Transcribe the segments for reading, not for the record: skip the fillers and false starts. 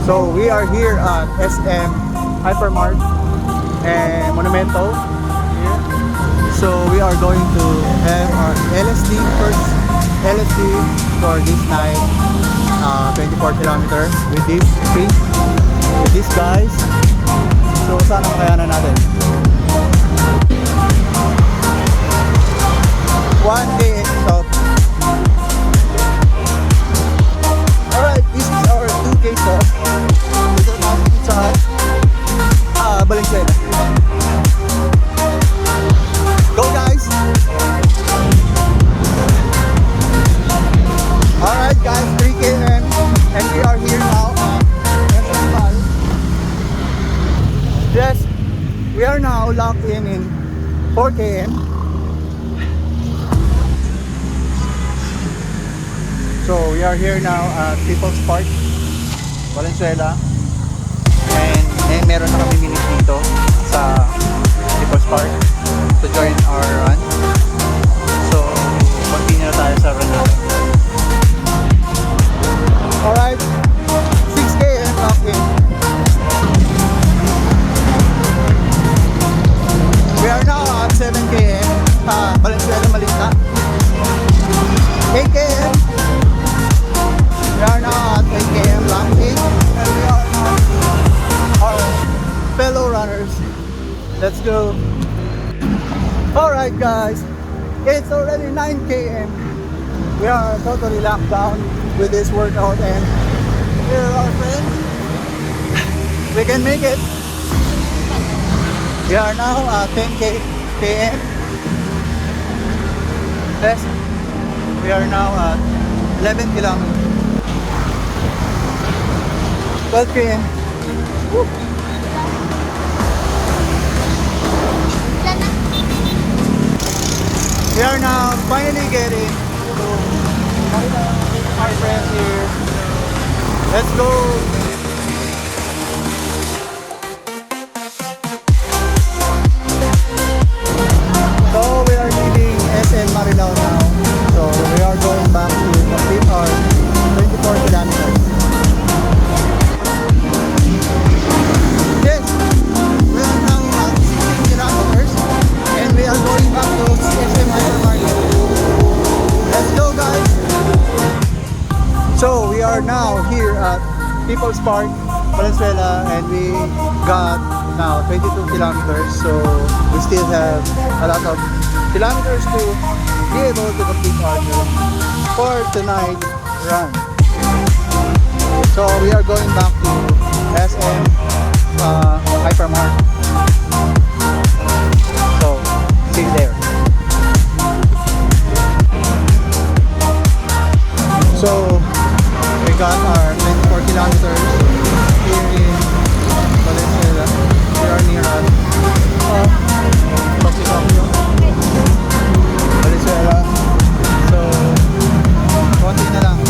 So we are here at SM Hypermart and Monumento here. So we are going to have our LSD first LSD for this night, 24 kilometer with this trip, with these guys. So sana makayanan natin. 1 day stop. Alright, this is our 2K stop. Dito natin sa Valenzuela. Go guys! Alright guys, 3 km and we are here now at Festival. Yes, we are now locked in 4 km. So we are here now at People's Park, Valenzuela. And meron na kami minutes dito sa People's Park to join our run. So continue na tayo sa run natin. Alright, 6 km locked in. We are now at 7 km, Valenzuela Malinta. 8 km. We are now at 8 km locked in. And we are now our fellow runners. Let's go. Alright guys, it's already 9 km. We are totally locked down with this workout and here are our friends. We can make it. We are now at 10 km. Yes, we are now at 11 kilometers. 12 km. Woo. We are now finally getting to our friends here. Let's go. So we are leaving SM Marilao now. So we are going back to complete our 24 kilometers. Yes, we are now at 16 kilometers and we are going back to SM Hypermarket. Let's go guys! So we are now here at People's Park, Valenzuela, and we got now 22 kilometers. So we still have a lot of kilometers to be able to complete our trip for tonight run. So we are going back to SM Hypermart. So see you there. So we got our 24 kilometers here in Valenzuela. We are near Valenzuela. So konti na lang.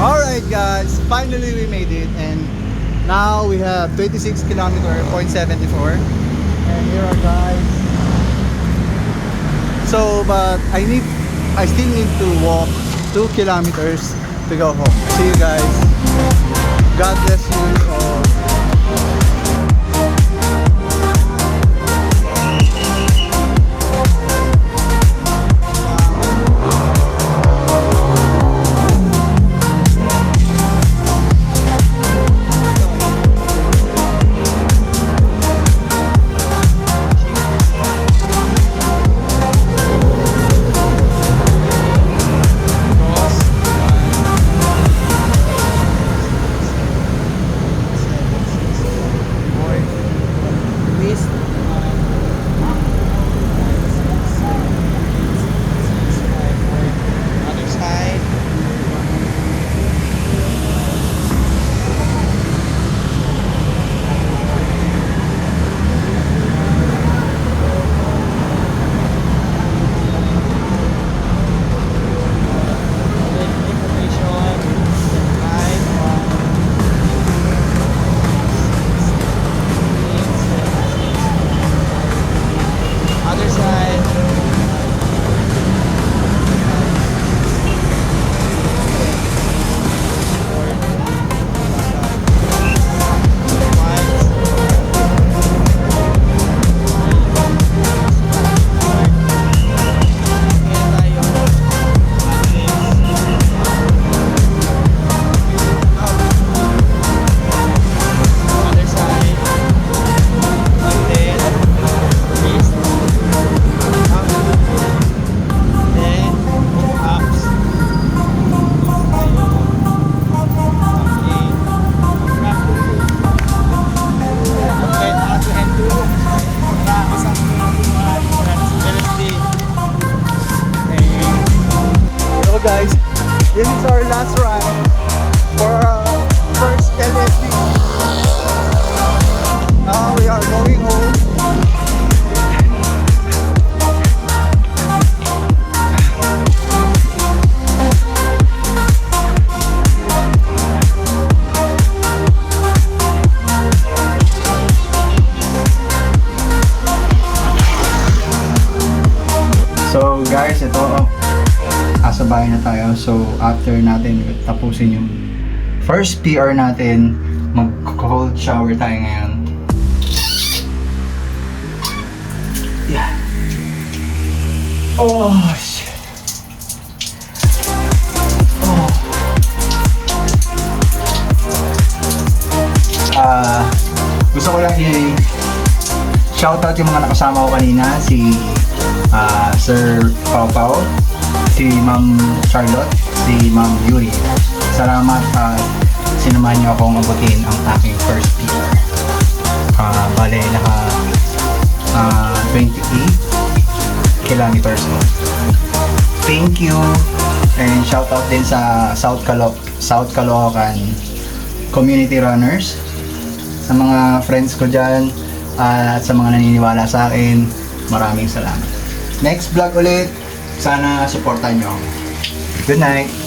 Alright guys, finally we made it and now we have 26 kilometer, 0.74 and here are guys. So but I still need to walk 2 kilometers to go home. See you guys. God bless you all. nasa bahay na tayo. So, after natin tapusin yung first PR natin, mag-cold shower tayo ngayon. Yeah. Oh, shit. Oh. Gusto ko lang shoutout yung mga nakasama ko kanina, si Sir Pau Pau, si Ma'am Charlotte, si Ma'am Yuri. Salamat at sinamahan niyo akong abutin ang aking first PR. Bale, naka 28 kilometers ko. Thank you! And shoutout din sa South Caloocan community runners, sa mga friends ko dyan, at sa mga naniniwala sa akin, maraming salamat. Next vlog ulit, sana supportan nyo. Good night!